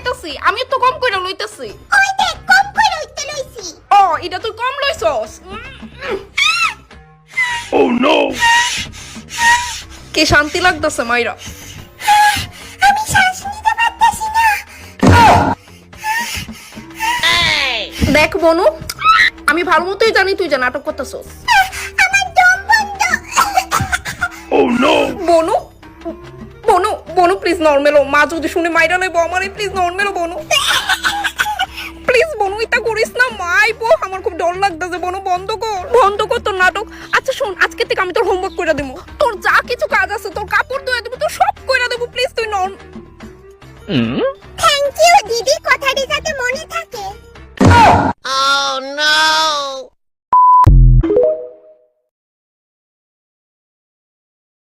খাইতাছি, আমি তো কম কইরা লইতাছি। ওই দেখ কম কইরা উঠতে লইছি। ও এটা তুই কম লইছস। Oh no! কি শান্তি লাগতাছে মাইরা। আমি শ্বাস নিতে পারতাছি না। দেখ বনু, আমি ভালো মতোই জানি তুই নাটক করতেছস। আমার দম বন্ধ। Oh no! বনু বনু বনু প্লিজ নরমাল ও, মা যদি শুনে মাইরা লইব আমারে, প্লিজ নরমাল ও বনু। প্লিজ বনু এটা করিস না, মা আইবো, আমার খুব ডর লাগতেছে। বনু বন্ধ কর তোর নাটক। আচ্ছা শোন, আজকে থেকে আমি তোর হোমওয়ার্ক কইরা দেবো, তোর যা কিছু কাজ আছে, তোর কাপড় ধুয়ে দেবো, তোর সব কইরা দেবো, প্লিজ তুই নন। থ্যাংক ইউ দিদি।